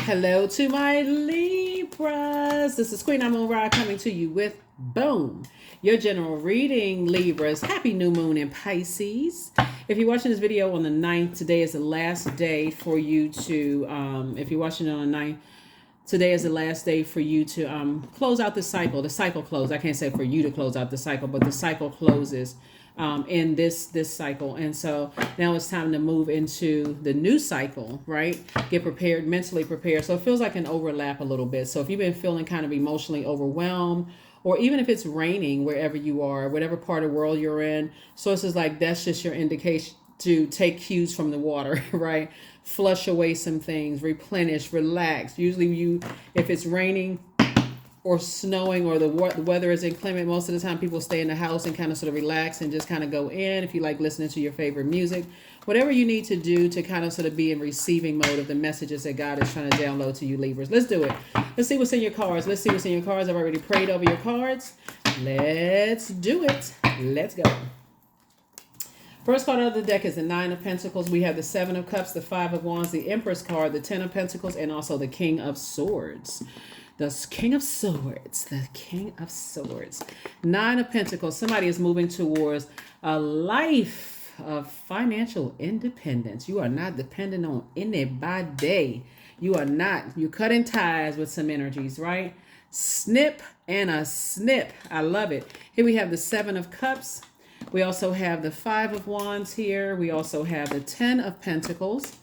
Hello to my Libras. This is Queen Amun Ra coming to you with Boom, your general reading, Libras. Happy new moon in Pisces. If you're watching this video on the 9th, today is the last day for you to, if you're watching it on the 9th, today is the last day for you to close out the cycle. The cycle closes. I can't say for you to close out the cycle, but the cycle closes in this cycle. And so now it's time to move into the new cycle, right? Get prepared, mentally prepared. So it feels like an overlap a little bit. So if you've been feeling kind of emotionally overwhelmed, or even if it's raining wherever you are, whatever part of the world you're in, sources like that's just your indication to take cues from the water, right? Flush away some things, replenish, relax. Usually if it's raining or snowing or the weather is inclement, most of the time people stay in the house and kind of sort of relax and just kind of go in. If you like listening to your favorite music, whatever you need to do to kind of sort of be in receiving mode of the messages that God is trying to download to you, Libras. Let's do it. Let's see what's in your cards. Let's see what's in your cards. I've already prayed over your cards. Let's do it. Let's go. First card of the deck is the Nine of Pentacles. We have the Seven of Cups, the Five of Wands, the Empress card, the Ten of Pentacles, and also the King of Swords. The King of Swords. The King of Swords. Nine of Pentacles. Somebody is moving towards a life of financial independence. You are not dependent on anybody. You are not. You're cutting ties with some energies, right? Snip and a snip. I love it. Here we have the Seven of Cups. We also have the Five of Wands here. We also have the Ten of Pentacles.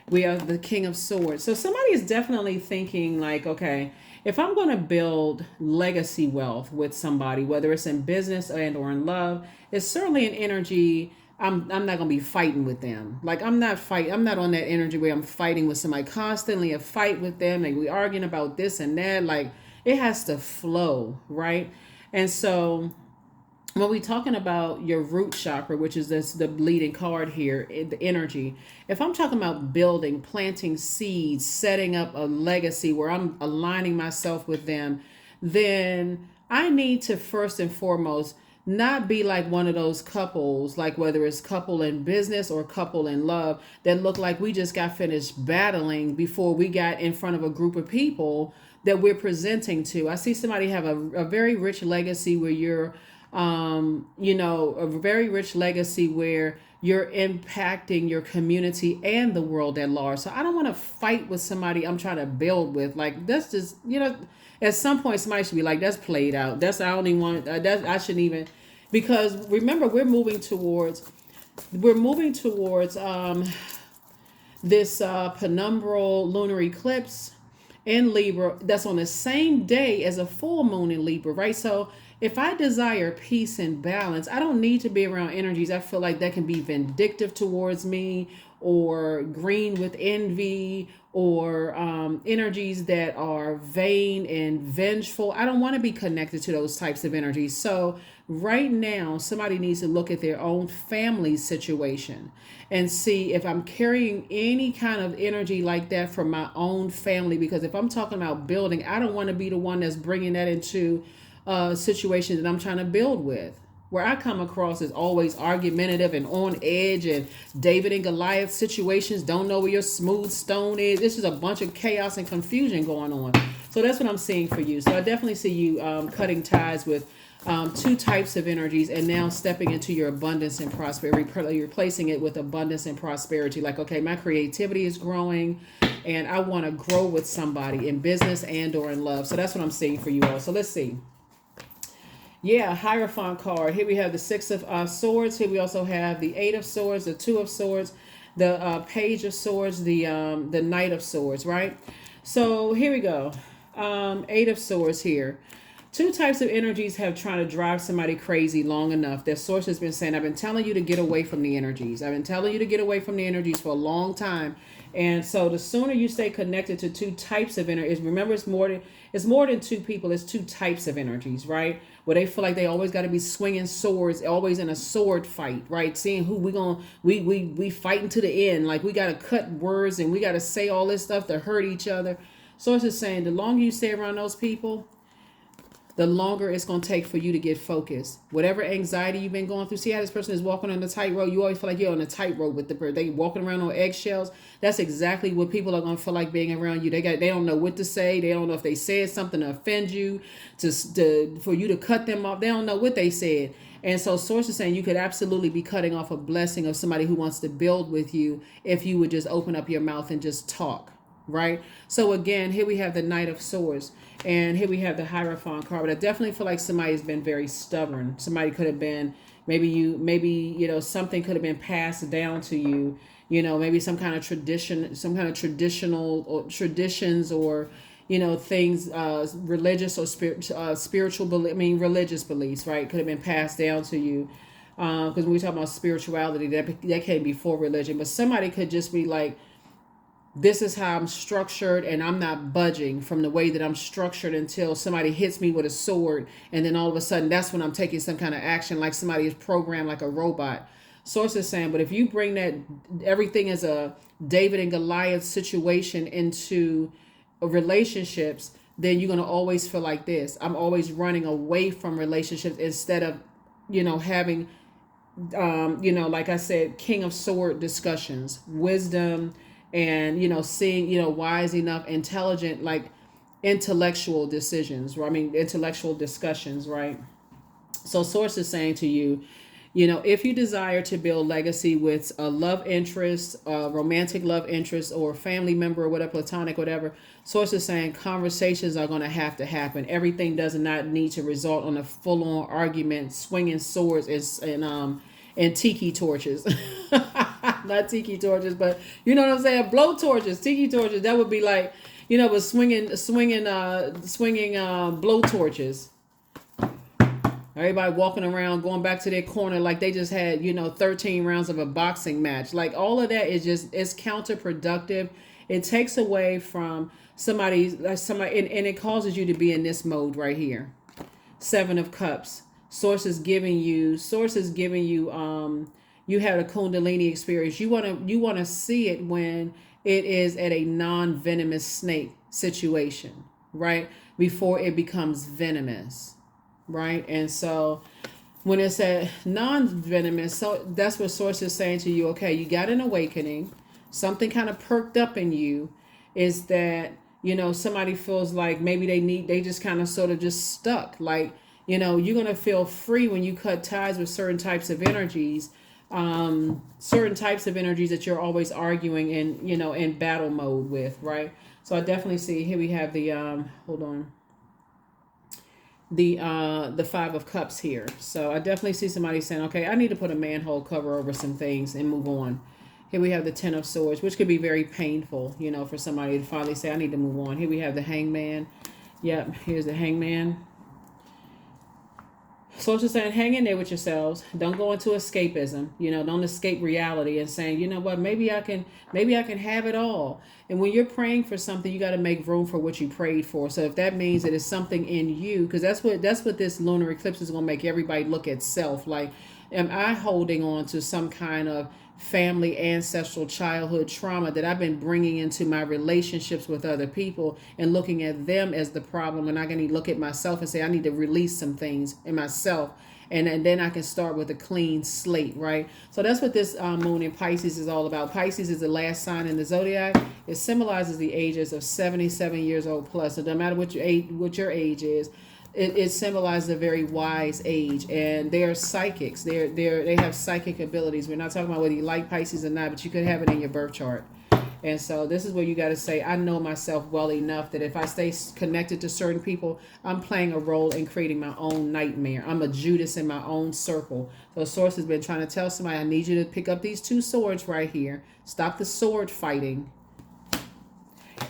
We have the King of Swords. So somebody is definitely thinking like, okay, if I'm going to build legacy wealth with somebody, whether it's in business and or in love, it's certainly an energy. I'm not going to be fighting with them. Like I'm not on that energy where I'm fighting with somebody constantly, a fight with them. Like we arguing about this and that. Like it has to flow, right? And so when we're talking about your root chakra, which is the leading card here, the energy, if I'm talking about building, planting seeds, setting up a legacy where I'm aligning myself with them, then I need to first and foremost not be like one of those couples, like whether it's couple in business or couple in love, that look like we just got finished battling before we got in front of a group of people that we're presenting to. I see somebody have a very rich legacy where you're a very rich legacy where you're impacting your community and the world at large. So I don't want to fight with somebody I'm trying to build with. Like that's just, at some point somebody should be like, that's played out. I don't even want that. I shouldn't even, because remember we're moving towards this penumbral lunar eclipse in Libra that's on the same day as a full moon in Libra, right? So if I desire peace and balance, I don't need to be around energies I feel like that can be vindictive towards me, or green with envy, or energies that are vain and vengeful. I don't want to be connected to those types of energies. So right now, somebody needs to look at their own family situation and see if I'm carrying any kind of energy like that from my own family. Because if I'm talking about building, I don't want to be the one that's bringing that into situation that I'm trying to build with. Where I come across is always argumentative and on edge, and David and Goliath situations, don't know where your smooth stone is. This is a bunch of chaos and confusion going on. So that's what I'm seeing for you. So I definitely see you cutting ties with two types of energies, and now stepping into your abundance and prosperity, replacing it with abundance and prosperity. Like, okay, my creativity is growing and I want to grow with somebody in business and or in love. So that's what I'm seeing for you all. So let's see. Yeah, Hierophant card. Here we have the Six of Swords. Here we also have the Eight of Swords, the Two of Swords, the Page of Swords, the Knight of Swords, right? So here we go. Eight of Swords here. Two types of energies have trying to drive somebody crazy long enough. Their source has been saying, I've been telling you to get away from the energies. I've been telling you to get away from the energies for a long time. And so the sooner you stay connected to two types of energies, remember it's more than two people, it's two types of energies, right? Where they feel like they always got to be swinging swords, always in a sword fight, right? Seeing who we fighting to the end. Like we got to cut words and we got to say all this stuff to hurt each other. So it's just saying the longer you stay around those people, the longer it's going to take for you to get focused. Whatever anxiety you've been going through. See how this person is walking on the tightrope? You always feel like you're on a tightrope with the person. They walking around on eggshells. That's exactly what people are going to feel like being around you. They don't know what to say. They don't know if they said something to offend you, for you to cut them off. They don't know what they said. And so Source is saying you could absolutely be cutting off a blessing of somebody who wants to build with you if you would just open up your mouth and just talk. Right? So again, here we have the Knight of Swords, and here we have the Hierophant card. But I definitely feel like somebody's been very stubborn. Somebody could have been, maybe something could have been passed down to you. Maybe some kind of tradition, some kind of traditional or traditions, or things, religious or spiritual belief. Religious beliefs, right? Could have been passed down to you. Because when we talk about spirituality, that came before religion. But somebody could just be like, this is how I'm structured, and I'm not budging from the way that I'm structured until somebody hits me with a sword, and then all of a sudden that's when I'm taking some kind of action, like somebody is programmed like a robot. Source is saying, but if you bring that everything as a David and Goliath situation into relationships, then you're going to always feel like this. I'm always running away from relationships instead of having like I said, King of Sword discussions, wisdom, and seeing wise enough, intelligent, like intellectual decisions, right? Intellectual discussions, right? So Source is saying to you, if you desire to build legacy with a love interest, a romantic love interest, or a family member, or whatever, platonic, whatever, Source is saying conversations are going to happen. Everything does not need to result on a full-on argument, swinging swords and tiki torches. Not tiki torches, but you know what I'm saying? Blow torches, tiki torches. That would be like, but swinging blow torches. Everybody walking around, going back to their corner like they just had, 13 rounds of a boxing match. Like all of that is it's counterproductive. It takes away from somebody, and it causes you to be in this mode right here. 7 of Cups. Source is giving you, you had a Kundalini experience. You want to see it when it is at a non-venomous snake situation, right? Before it becomes venomous, right? And so when it's a non-venomous, so that's what Source is saying to you. Okay, you got an awakening. Something kind of perked up in you is that, somebody feels like maybe they just kind of sort of just stuck. Like, you're going to feel free when you cut ties with certain types of energies. That you're always arguing in battle mode with, right? So I definitely see here we have the the 5 of Cups here. So I definitely see somebody saying, okay, I need to put a manhole cover over some things and move on. Here we have the 10 of Swords, which could be very painful, for somebody to finally say, I need to move on. Here we have the Hangman. Yep, here's the Hangman. So it's just saying, hang in there with yourselves. Don't go into escapism. Don't escape reality and saying, you know what, maybe I can have it all. And when you're praying for something, you got to make room for what you prayed for. So if that means that it's something in you, because that's what this lunar eclipse is going to make everybody look at self. Like, am I holding on to some kind of family, ancestral, childhood trauma that I've been bringing into my relationships with other people and looking at them as the problem? And I can look at myself and say, I need to release some things in myself. And then I can start with a clean slate, right? So that's what this moon in Pisces is all about. Pisces is the last sign in the Zodiac. It symbolizes the ages of 77 years old plus. So no matter what your age is, it symbolizes a very wise age, and they are psychics. They have psychic abilities. We're not talking about whether you like Pisces or not, but you could have it in your birth chart. And so this is where you got to say, I know myself well enough that if I stay connected to certain people, I'm playing a role in creating my own nightmare. I'm a Judas in my own circle. So Source has been trying to tell somebody, I need you to pick up these 2 swords right here. Stop the sword fighting.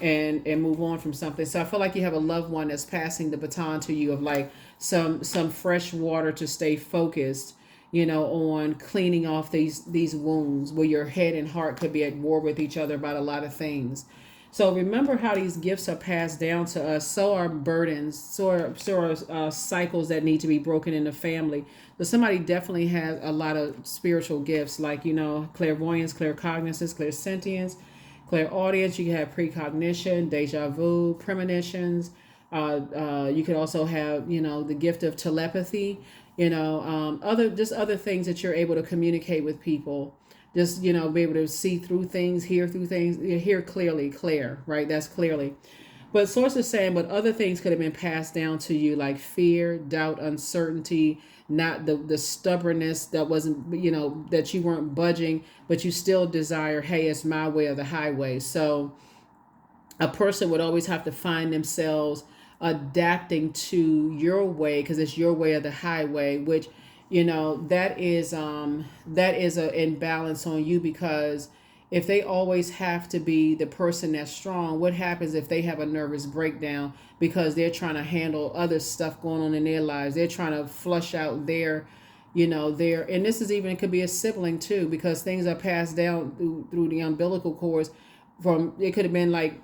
And move on from something. So I feel like you have a loved one that's passing the baton to you of like some fresh water to stay focused, on cleaning off these wounds where your head and heart could be at war with each other about a lot of things. So remember how these gifts are passed down to us. So are burdens, so are cycles that need to be broken in the family. So somebody definitely has a lot of spiritual gifts, like, clairvoyance, claircognizance, clairsentience, clairaudience. You can have precognition, deja vu, premonitions, You could also have, the gift of telepathy, other things that you're able to communicate with people. Just, be able to see through things, hear through things, hear clearly, clear, right? That's clearly. But source is saying, but other things could have been passed down to you, like fear, doubt, uncertainty, not the stubbornness that wasn't, that you weren't budging, but you still desire, hey, it's my way or the highway. So a person would always have to find themselves adapting to your way because it's your way or the highway, which that is a imbalance on you, because if they always have to be the person that's strong, what happens if they have a nervous breakdown because they're trying to handle other stuff going on in their lives? They're trying to flush out their, and this is even, it could be a sibling too, because things are passed down through the umbilical cords. From, it could have been like,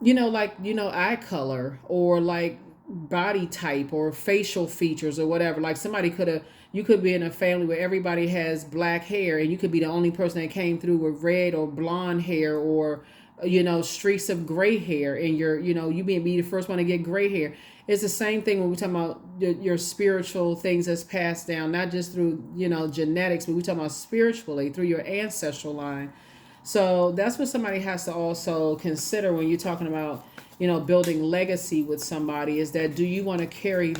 eye color, or like body type or facial features or whatever. Like you could be in a family where everybody has black hair, and you could be the only person that came through with red or blonde hair, or streaks of gray hair, and you being be the first one to get gray hair. It's the same thing when we're talking about your spiritual things that's passed down, not just through genetics, but we're talking about spiritually through your ancestral line. So that's what somebody has to also consider when you're talking about, building legacy with somebody, is that, do you want to carry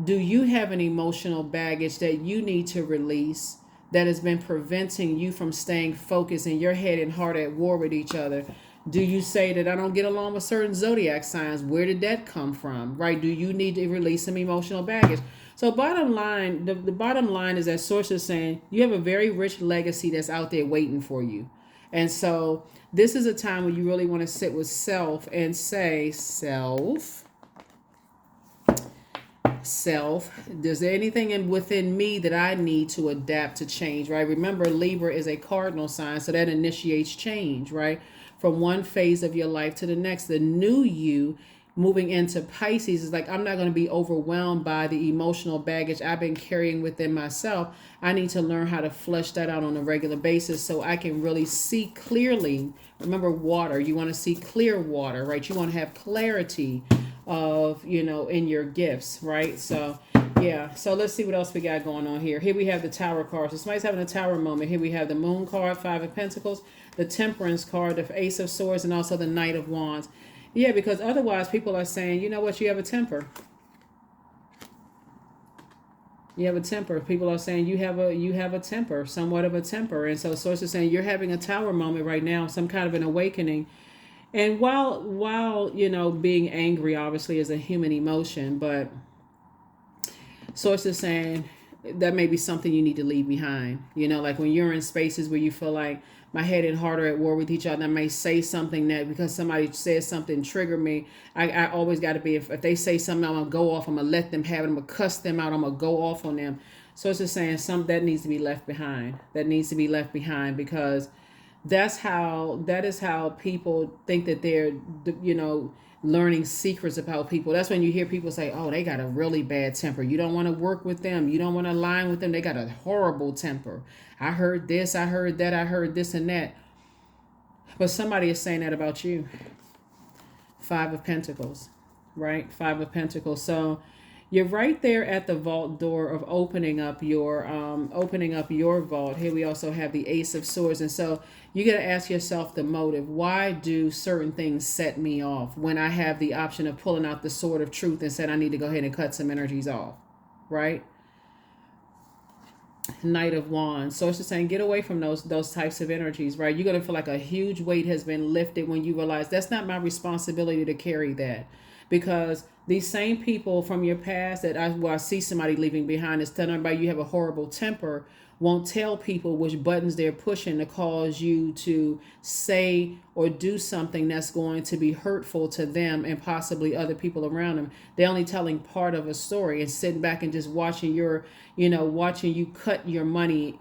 do you have an emotional baggage that you need to release that has been preventing you from staying focused, and your head and heart at war with each other? Do you say that I don't get along with certain zodiac signs? Where did that come from, right? Do you need to release some emotional baggage? So bottom line, the bottom line is that source is saying you have a very rich legacy that's out there waiting for you. And so this is a time when you really want to sit with self and say, self, is there anything within me that I need to adapt to change, right? Remember, Libra is a cardinal sign, so that initiates change, right? From one phase of your life to the next. The new you moving into Pisces is like, I'm not going to be overwhelmed by the emotional baggage I've been carrying within myself. I need to learn how to flesh that out on a regular basis so I can really see clearly. Remember, water, you want to see clear water, right? You want to have clarity of, in your gifts, right? So yeah, so let's see what else we got going on here. Here we have the Tower card. So somebody's having a Tower moment. Here we have the Moon card, Five of Pentacles, the Temperance card, the Ace of Swords, and also the Knight of Wands. Yeah, because otherwise people are saying, you know what, you have a temper. You have a temper. People are saying you have a temper, somewhat of a temper. And so source is saying you're having a Tower moment right now, some kind of an awakening. And while being angry obviously is a human emotion, but source is saying that may be something you need to leave behind. Like when you're in spaces where you feel like my head and heart are at war with each other, I may say something that because somebody says something trigger me. I always got to be, if they say something, I'm going to go off. I'm going to let them have it. I'm going to cuss them out. I'm going to go off on them. So it's just saying something that needs to be left behind. That needs to be left behind, because that is how people think that they're, learning secrets about people. That's when you hear people say, oh, they got a really bad temper. You don't want to work with them. You don't want to align with them. They got a horrible temper. I heard this, I heard that, I heard this and that. But somebody is saying that about you. Five of Pentacles, right? Five of Pentacles. So you're right there at the vault door of opening up your vault. Here we also have the Ace of Swords. And so you got to ask yourself the motive. Why do certain things set me off when I have the option of pulling out the sword of truth and saying I need to go ahead and cut some energies off, right? Knight of Wands. So it's just saying get away from those types of energies, right? You're going to feel like a huge weight has been lifted when you realize that's not my responsibility to carry that. Because these same people from your past that I see somebody leaving behind is telling everybody you have a horrible temper, won't tell people which buttons they're pushing to cause you to say or do something that's going to be hurtful to them and possibly other people around them. They're only telling part of a story and sitting back and just watching watching you cut your money,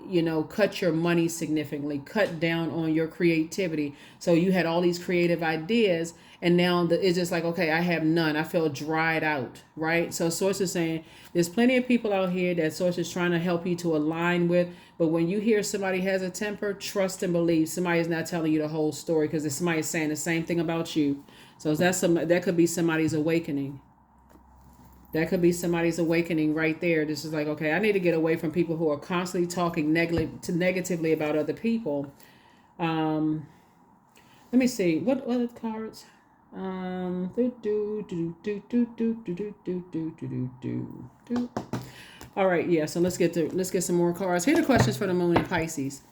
cut your money significantly, cut down on your creativity. So you had all these creative ideas, and now it's just like, okay, I have none. I feel dried out, right? So Source is saying there's plenty of people out here that Source is trying to help you to align with, But when you hear somebody has a temper, trust and believe somebody is not telling you the whole story, because somebody is saying the same thing about you. So that could be somebody's awakening. That could be somebody's awakening right there. This is like, okay, I need to get away from people who are constantly talking negatively about other people. Um, Let me see. What other cards? All right, yeah. So let's get some more cards. Here are the questions for the moon in Pisces.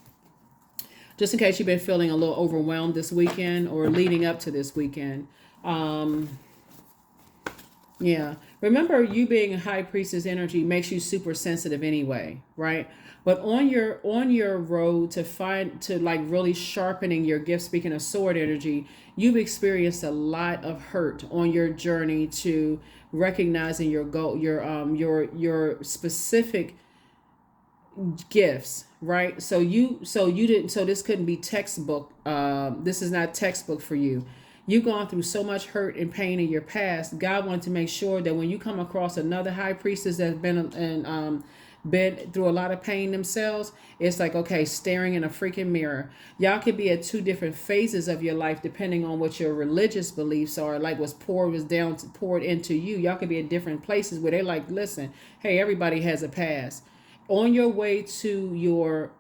Just in case you've been feeling a little overwhelmed this weekend or leading up to this weekend. Yeah. Remember, you being a high priestess energy makes you super sensitive anyway, right? But on your road to like really sharpening your gift, speaking of sword energy, you've experienced a lot of hurt on your journey to recognizing your goal, your specific gifts, right? So this couldn't be textbook. This is not textbook for you. You've gone through so much hurt and pain in your past. God wanted to make sure that when you come across another high priestess that's been through a lot of pain themselves, it's like, okay, staring in a freaking mirror. Y'all could be at two different phases of your life depending on what your religious beliefs are, like what's poured into you. Y'all could be at different places where they're like, listen, hey, everybody has a past. On your way to your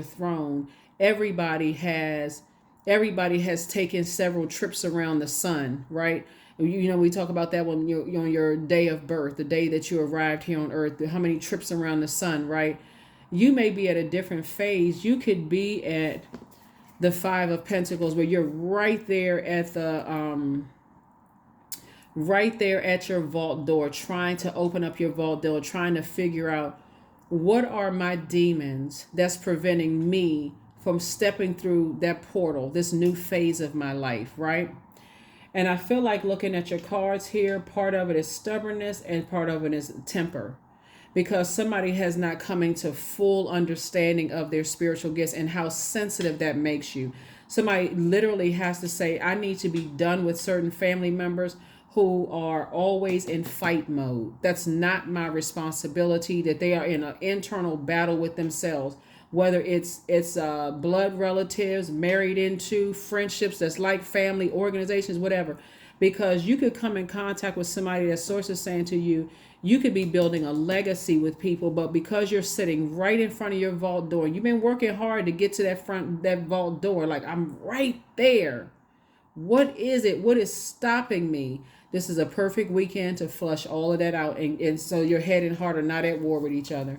throne, everybody has taken several trips around the sun, right? We talk about that when you're on your day of birth, the day that you arrived here on earth, how many trips around the sun, right? You may be at a different phase. You could be at the Five of Pentacles, where you're right there at your vault door, trying to open up your vault door, trying to figure out, what are my demons that's preventing me from stepping through that portal, this new phase of my life, right? And I feel like, looking at your cards here, part of it is stubbornness and part of it is temper. Because somebody has not coming to full understanding of their spiritual gifts and how sensitive that makes you. Somebody literally has to say, I need to be done with certain family members who are always in fight mode. That's not my responsibility, that they are in an internal battle with themselves, whether it's blood relatives, married into, friendships that's like family, organizations, whatever. Because you could come in contact with somebody that source is saying to you, you could be building a legacy with people, but because you're sitting right in front of your vault door, you've been working hard to get to that vault door, like, I'm right there. What is it? What is stopping me? This is a perfect weekend to flush all of that out. And so your head and heart are not at war with each other.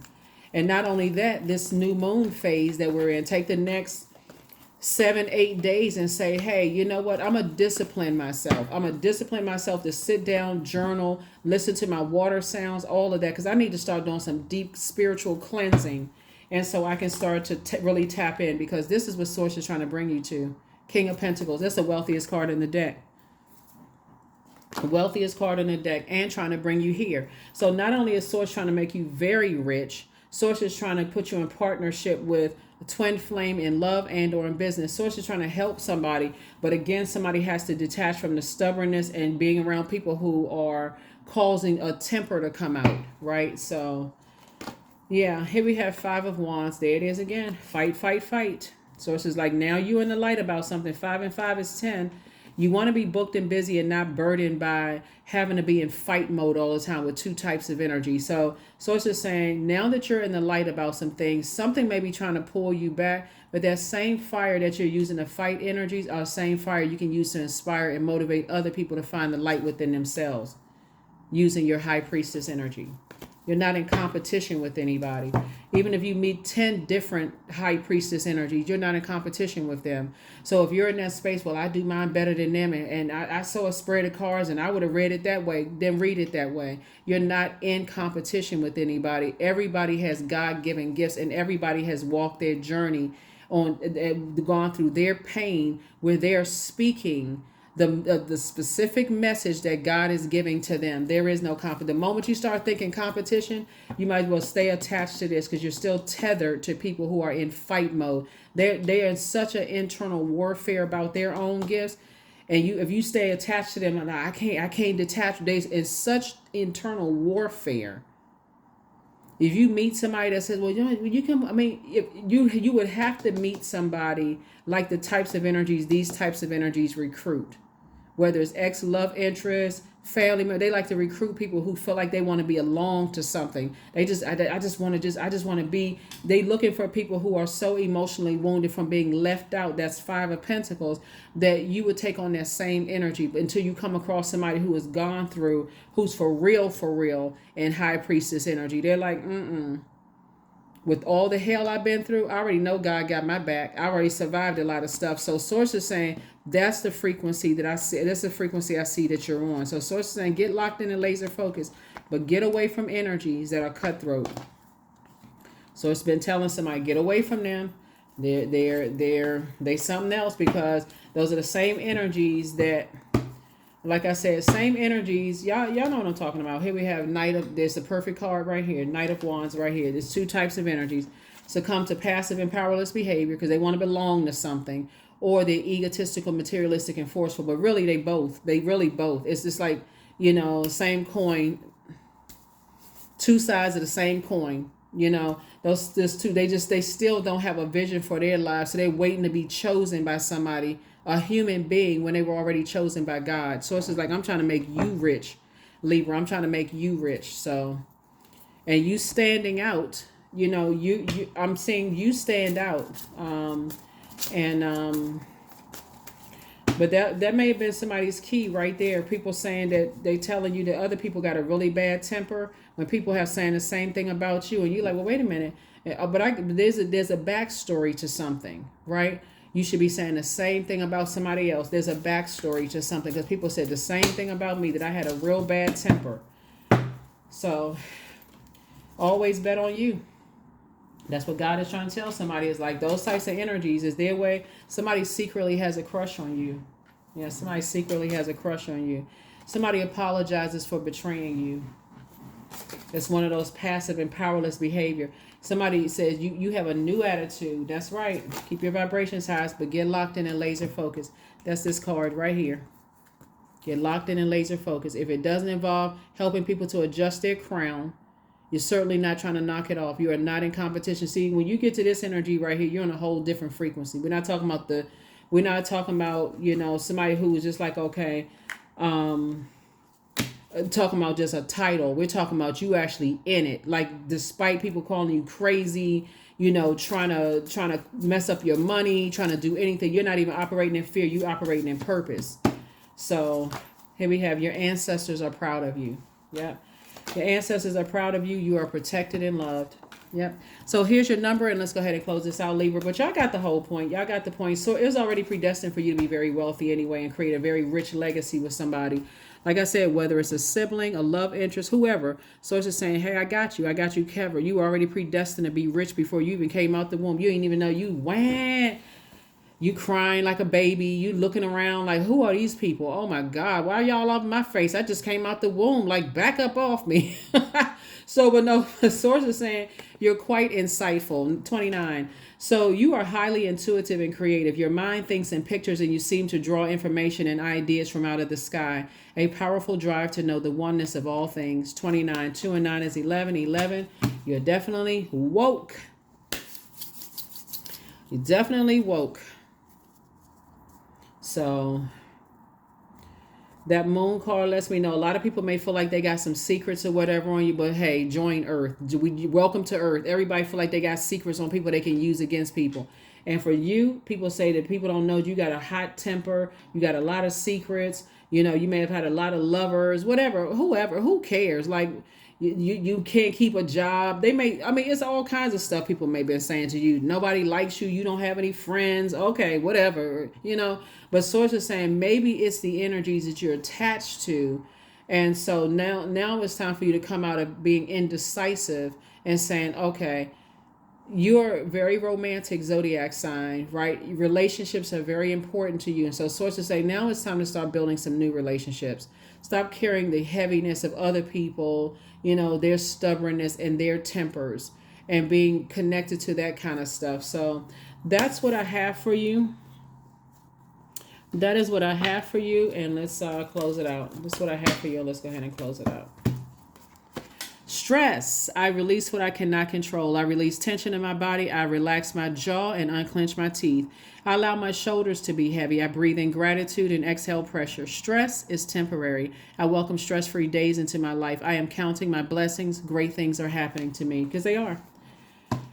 And not only that, this new moon phase that we're in, take the next 7-8 days and say, hey, you know what? I'm going to discipline myself. I'm going to discipline myself to sit down, journal, listen to my water sounds, all of that. Because I need to start doing some deep spiritual cleansing. And so I can start to really tap in, because this is what Source is trying to bring you to. King of Pentacles. That's the wealthiest card in the deck. The wealthiest card in the deck, and trying to bring you here. So not only is Source trying to make you very rich, Source is trying to put you in partnership with a twin flame in love and or in business. Source is trying to help somebody. But again, somebody has to detach from the stubbornness and being around people who are causing a temper to come out, right? So yeah, here we have Five of Wands. There it is again. Fight, fight, fight. Source is like, now you in the light about something. 5 and 5 is 10. You want to be booked and busy and not burdened by having to be in fight mode all the time with two types of energy. So Source is saying, now that you're in the light about some things, something may be trying to pull you back, but that same fire that you're using to fight energies are the same fire you can use to inspire and motivate other people to find the light within themselves using your high priestess energy. You're not in competition with anybody. Even if you meet 10 different high priestess energies, you're not in competition with them. So if you're in that space, well, I do mine better than them, and I saw a spread of cards and I would have read it that way, then read it that way. You're not in competition with anybody. Everybody has God-given gifts, and everybody has walked their journey gone through their pain, where they're speaking the specific message that God is giving to them. There is no competition. The moment you start thinking competition, you might as well stay attached to this, because you're still tethered to people who are in fight mode. They're in such an internal warfare about their own gifts, and if you stay attached to them, I can't detach. There's such internal warfare. If you meet somebody that says, well, you can, I mean, if you would have to meet somebody like the types of energies, these types of energies recruit. Whether it's ex-love interest, family member, they like to recruit people who feel like they want to be along to something. I just want to be, they looking for people who are so emotionally wounded from being left out. That's Five of Pentacles, that you would take on that same energy until you come across somebody who has gone through, who's for real, and High Priestess energy. They're like, with all the hell I've been through, I already know God got my back. I already survived a lot of stuff. So Source is saying that's the frequency that I see. That's the frequency I see that you're on. So Source is saying get locked in and laser focus, but get away from energies that are cutthroat. So it's been telling somebody, get away from them. They something else, because those are the same energies that, like I said, same energies. Y'all know what I'm talking about. Here we have there's the perfect card right here. Knight of Wands right here. There's two types of energies. Succumb to passive and powerless behavior because they want to belong to something, or they're egotistical, materialistic, and forceful. But really, they really both. It's just like, same coin, two sides of the same coin. Those two, they still don't have a vision for their lives. So they're waiting to be chosen by somebody, a human being, when they were already chosen by God. So it's just like, I'm trying to make you rich, Libra. I'm trying to make you rich. So, and you standing out, I'm seeing you stand out. But that may have been somebody's key right there. People saying that they telling you that other people got a really bad temper, when people have saying the same thing about you, and you're like, well, wait a minute. But there's a backstory to something, right? You should be saying the same thing about somebody else. There's a backstory to something, because people said the same thing about me, that I had a real bad temper. So always bet on you. That's what God is trying to tell somebody, is like those types of energies is their way. Somebody secretly has a crush on you. Yeah, somebody secretly has a crush on you. Somebody apologizes for betraying you. It's one of those passive and powerless behavior. Somebody says you have a new attitude. That's right. Keep your vibrations high, but get locked in and laser focus. That's this card right here. Get locked in and laser focus. If it doesn't involve helping people to adjust their crown, you're certainly not trying to knock it off. You are not in competition. See, when you get to this energy right here, you're on a whole different frequency. We're not talking about somebody who is just like, okay, talking about just a title. We're talking about you actually in it. Like, despite people calling you crazy, trying to mess up your money, trying to do anything, you're not even operating in fear. You operating in purpose. So here we have, your ancestors are proud of you. Yeah. Your ancestors are proud of you. You are protected and loved. Yep. So here's your number, and let's go ahead and close this out, Libra. But y'all got the whole point. Y'all got the point. So it was already predestined for you to be very wealthy anyway, and create a very rich legacy with somebody. Like I said, whether it's a sibling, a love interest, whoever. So it's just saying, hey, I got you covered. You were already predestined to be rich before you even came out the womb. You didn't even know you went. You crying like a baby. You looking around like, who are these people? Oh my God, why are y'all off my face? I just came out the womb. Like, back up off me. So, but no, the source is saying you're quite insightful. 29. So you are highly intuitive and creative. Your mind thinks in pictures, and you seem to draw information and ideas from out of the sky. A powerful drive to know the oneness of all things. 29. 2 and 9 is 11. 11. You're definitely woke. You're definitely woke. So that moon card lets me know a lot of people may feel like they got some secrets or whatever on you, but hey, join Earth. Welcome to Earth. Everybody feel like they got secrets on people they can use against people. And for you, people say that people don't know you got a hot temper. You got a lot of secrets. You may have had a lot of lovers, whatever, whoever, who cares? Like, you can't keep a job. It's all kinds of stuff people may be saying to you. Nobody likes you. You don't have any friends. Okay, whatever, But Source is saying maybe it's the energies that you're attached to. And so now it's time for you to come out of being indecisive and saying, okay, you're very romantic zodiac sign, right? Relationships are very important to you. And so sources say now it's time to start building some new relationships. Stop carrying the heaviness of other people, their stubbornness and their tempers, and being connected to that kind of stuff. So that's what I have for you. That is what I have for you. And let's close it out. That's what I have for you. Let's go ahead and close it out. Stress. I release what I cannot control. I release tension in my body. I relax my jaw and unclench my teeth. I allow my shoulders to be heavy. I breathe in gratitude and exhale pressure. Stress is temporary. I welcome stress-free days into my life. I am counting my blessings. Great things are happening to me, because they are.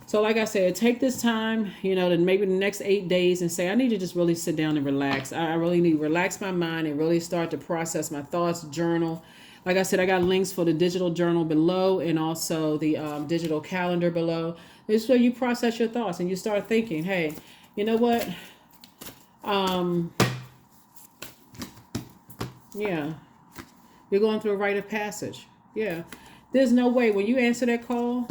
So like I said, take this time, to maybe the next 8 days and say, I need to just really sit down and relax. I really need to relax my mind and really start to process my thoughts, journal. Like I said, I got links for the digital journal below and also the digital calendar below. This is where you process your thoughts and you start thinking, hey, you know what? Yeah, you're going through a rite of passage. Yeah. There's no way when you answer that call,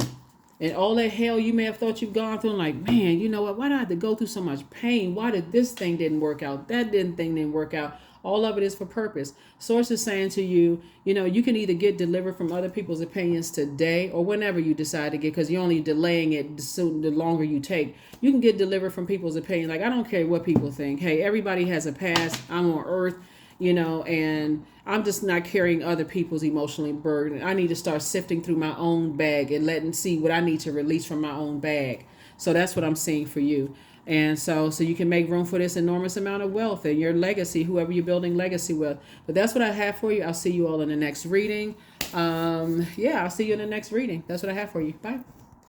and all that hell you may have thought you've gone through, like, man, you know what? Why did I have to go through so much pain? Why did this thing didn't work out? That thing didn't work out. All of it is for purpose. Source is saying to you, you can either get delivered from other people's opinions today or whenever you decide to get, because you're only delaying it the longer you take. You can get delivered from people's opinions. Like, I don't care what people think. Hey, everybody has a past. I'm on earth. And I'm just not carrying other people's emotional burden. I need to start sifting through my own bag and see what I need to release from my own bag. So that's what I'm seeing for you. And so you can make room for this enormous amount of wealth and your legacy, whoever you're building legacy with. But that's what I have for you. I'll see you all in the next reading. I'll see you in the next reading. That's what I have for you. Bye.